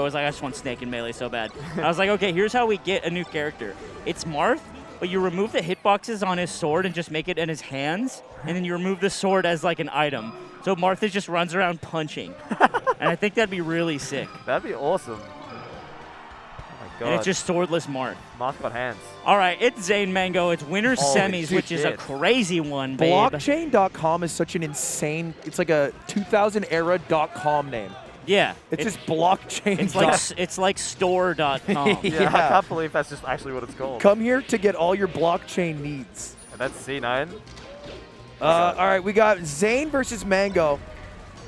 was like, I just want Snake in Melee so bad. I was like, okay, here's how we get a new character. It's Marth, but you remove the hitboxes on his sword and just make it in his hands, and then you remove the sword as like an item. So Martha just runs around punching. And I think that'd be really sick. That'd be awesome. Oh my god. And it's just swordless Marth. Marth got hands. All right, it's Zain Mang0. It's winner Holy semis, which is a shit. crazy one, babe. Blockchain.com is such an insane, it's like a 2000 era .com name. Yeah. It's just blockchain. It's like store.com. Yeah, Yeah. I can't believe that's just actually what it's called. Come here to get all your blockchain needs. And that's C9. All right, we got Zain versus Mang0.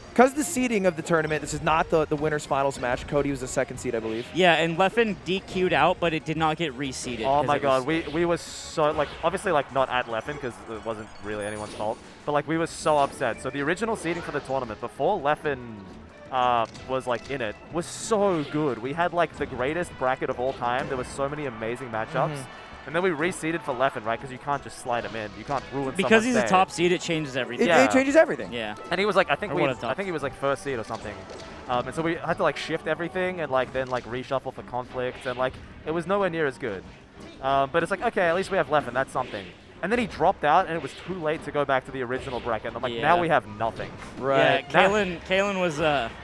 Because the seeding of the tournament, this is not the winner's finals match. Cody was the second seed, I believe. Yeah, and Leffen DQ'd out, but it did not get reseeded. Oh my god, we were so, like, obviously, like, not at Leffen because it wasn't really anyone's fault, but, like, we were so upset. So the original seeding for the tournament before Leffen was, like, in it was so good. We had, like, the greatest bracket of all time. There were so many amazing matchups. And then we reseeded for Leffen, right? Because you can't just slide him in. You can't ruin Because he's someone's a top seed, it changes everything. It changes everything. Yeah. And he was like, I think Or he was like first seed or something. And so we had to like shift everything and like then like reshuffle for conflict, and like it was nowhere near as good. But it's like, okay, at least we have Leffen, that's something. And then he dropped out, and it was too late to go back to the original bracket. And I'm like, now we have nothing. Right. Yeah, Kalen was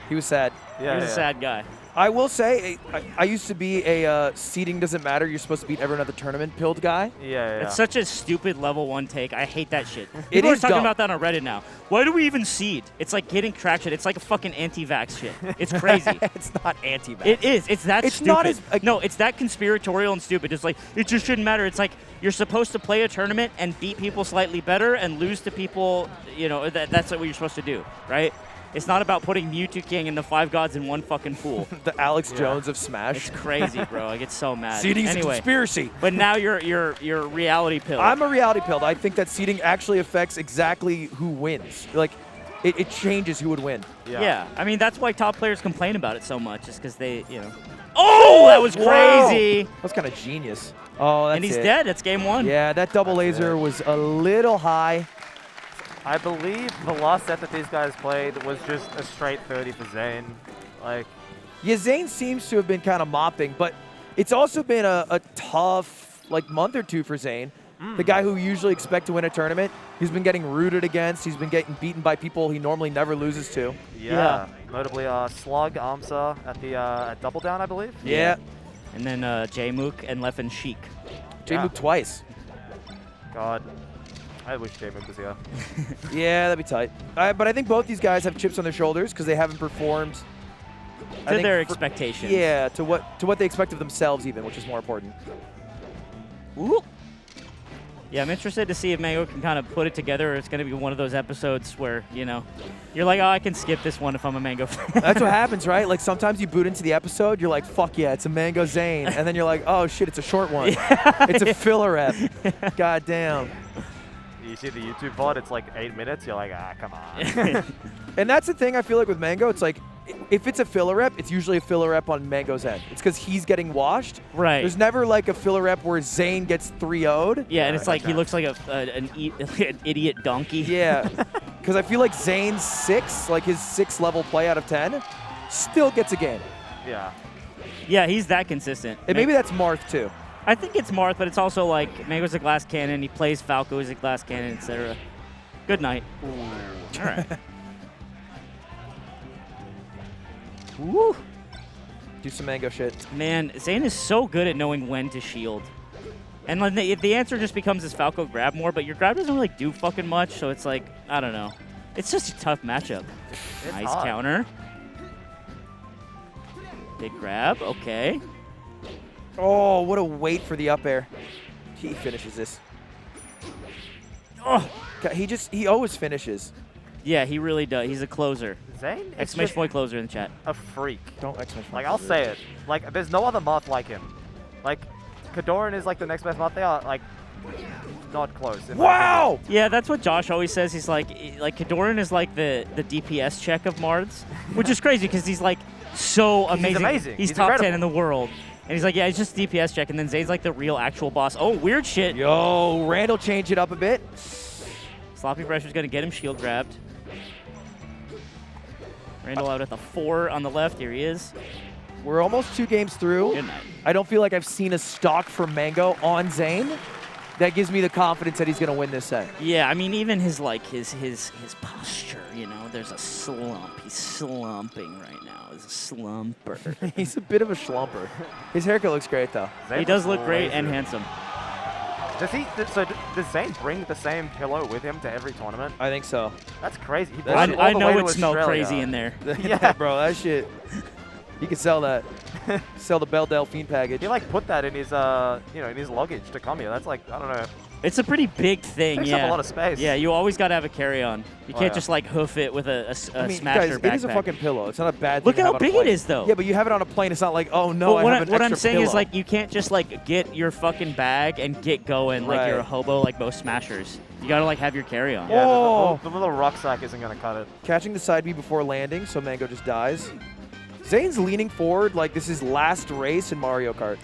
He was sad. Yeah, he was a sad guy. I will say, I used to be a seeding doesn't matter, you're supposed to beat everyone at the tournament pilled guy. Yeah. It's such a stupid level 1 take. I hate that shit. It People are is talking dumb. about that on Reddit now. Why do we even seed? It's like getting traction. It's like a fucking anti-vax shit. It's crazy. It's not anti-vax. It is. It's that It's stupid. not as- no, it's that conspiratorial and stupid. It's like, it just shouldn't matter. It's like, you're supposed to play a tournament and beat people slightly better and lose to people, you know, that's what you're supposed to do, right? It's not about putting Mewtwo King and the 5 gods in one fucking pool. The Alex Jones of Smash. It's crazy, bro. I get so mad. Seeding's a Anyway, conspiracy. but now you're reality pill. I'm a reality pilled. I think that seeding actually affects exactly who wins. Like, it changes who would win. Yeah. I mean, that's why top players complain about it so much, is because they, you know. Oh, that was crazy. That was kind of genius. Oh, that's And he's it. dead. It's game 1. Yeah, that double laser was a little high. I believe the last set that these guys played was just a straight 30 for Zain. Like, Yeah, Zain seems to have been kind of mopping, but it's also been a tough like month or two for Zain. The guy who usually expect to win a tournament, he's been getting rooted against. He's been getting beaten by people he normally never loses to. yeah. Notably, Slug, Armsa at the at Double Down, I believe. Yeah. And then J-Mook and Leffen Sheik. J-Mook twice. God. I wish J-Mook was here. Yeah, that'd be tight. But I think both these guys have chips on their shoulders because they haven't performed To their expectations. Yeah, to what they expect of themselves even, which is more important. Ooh. Yeah, I'm interested to see if Mang0 can kind of put it together, or it's going to be one of those episodes where, you know, you're like, oh, I can skip this one if I'm a Mang0 fan. That's what happens, right? Like sometimes you boot into the episode, you're like, fuck yeah, it's a Mang0 Zain. And then you're like, oh shit, it's a short one. Yeah. It's a filler rep. God damn. You see the YouTube VOD, it's like 8 minutes. You're like, ah, come on. And that's the thing I feel like with Mang0, it's like, if it's a filler rep, it's usually a filler rep on Mang0's end. It's because he's getting washed. Right. There's never like a filler rep where Zain gets 3-0'd. Yeah, and it's like he looks like an idiot donkey. Yeah. Because I feel like Zane's 6, like his 6th level play out of 10, still gets a game. Yeah. Yeah, he's that consistent. And maybe that's Marth too. I think it's Marth, but it's also like Mang0's a glass cannon. He plays Falco as a glass cannon, etc. Good night. All right. Woo. Do some Mang0 shit. Man, Zain is so good at knowing when to shield. And like, the answer just becomes his Falco grab more, but your grab doesn't really do fucking much, so it's like, I don't know. It's just a tough matchup. It's Nice hard. counter. Big grab, okay. Oh, what a wait for the up air. He finishes this. Oh. God, he always finishes. Yeah, he really does. He's a closer. Zain? Exclamation point closer in the chat. A freak. Don't exclamation Like, point I'll closer. say it. Like, there's no other Moth like him. Like, Kadoran is like the next best Moth. They are, like, not close. in my Wow! Yeah, that's what Josh always says. He's like Kadoran is like the DPS check of Marths, which is crazy because he's like so amazing. He's amazing. He's He's top 10 incredible. in the world. And he's like, yeah, it's just DPS check. And then Zane's like the real actual boss. Oh, weird shit. Yo, Randall changed it up a bit. Sloppy pressure's going to get him shield grabbed. Randall out at the 4 on the left. Here he is. We're almost 2 games through. Good night. I don't feel like I've seen a stock from Mang0 on Zain that gives me the confidence that he's going to win this set. Yeah, I mean, even his posture, you know, there's a slump. He's slumping right now. He's a slumper. He's a bit of a schlumper. His haircut looks great, though. Zain He does looks look great and lazy. handsome. Does Zayn bring the same pillow with him to every tournament? I think so. That's crazy. He brought it all I the know way to it smelled Australia. crazy in there. Yeah, bro, that shit. You can sell that. Sell the Belle Delphine package. He like put that in his in his luggage to come here. That's like, I don't know. It's a pretty big thing, Takes yeah. up a lot of space. Yeah, you always got to have a carry-on. You Oh, can't yeah. just like hoof it with a I mean, smasher guys, it is a backpack. fucking pillow. It's not a bad thing Look to at have how on a big it plane. is, though. Yeah, but you have it on a plane. It's not like, oh no, But I have an what I'm extra saying is pillow. like you can't just like get your fucking bag and get going like you're a Right. hobo like most smashers. You gotta like have your carry-on. Yeah, Oh. the little rucksack isn't gonna cut it. Catching the side B before landing, so Mang0 just dies. Zayn's leaning forward like this is last race in Mario Kart.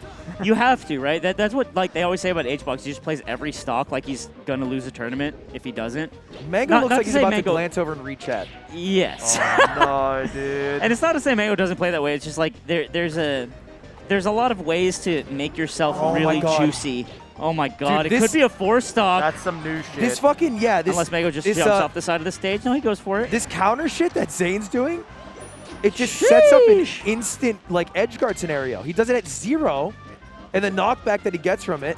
You have to, right? That's what like they always say about HBox. He just plays every stock like he's gonna lose a tournament if he doesn't. Mang0 Not looks to like he's say about to Mang0 glance over and rechat. Yes. Oh, no, dude. And it's not to say Mang0 doesn't play that way. It's just like there's a lot of ways to make yourself Oh my really God. juicy. Oh my God! Dude, it this- could be a 4-stock. That's some new shit. This fucking, yeah, this, Unless Mang0 just this, jumps off the side of the stage. No, he goes for it. this counter shit that Zayn's doing, it just sets up an Sheesh. instant like edge guard scenario. He does it at 0, and the knockback that he gets from it.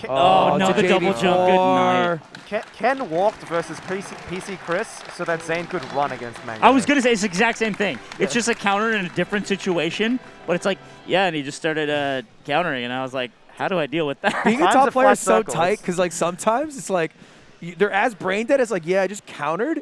Oh, no, it's a the double JV4. jump. Good night. Ken walked versus PC Chris so that Zayn could run against Mang0. I was gonna say it's the exact same thing. It's just a counter in a different situation, but it's like, yeah, and he just started countering, and I was like, how do I deal with that? Being a Times top of player flat is so circles. tight because like sometimes it's like they're as brain dead as like, yeah, I just countered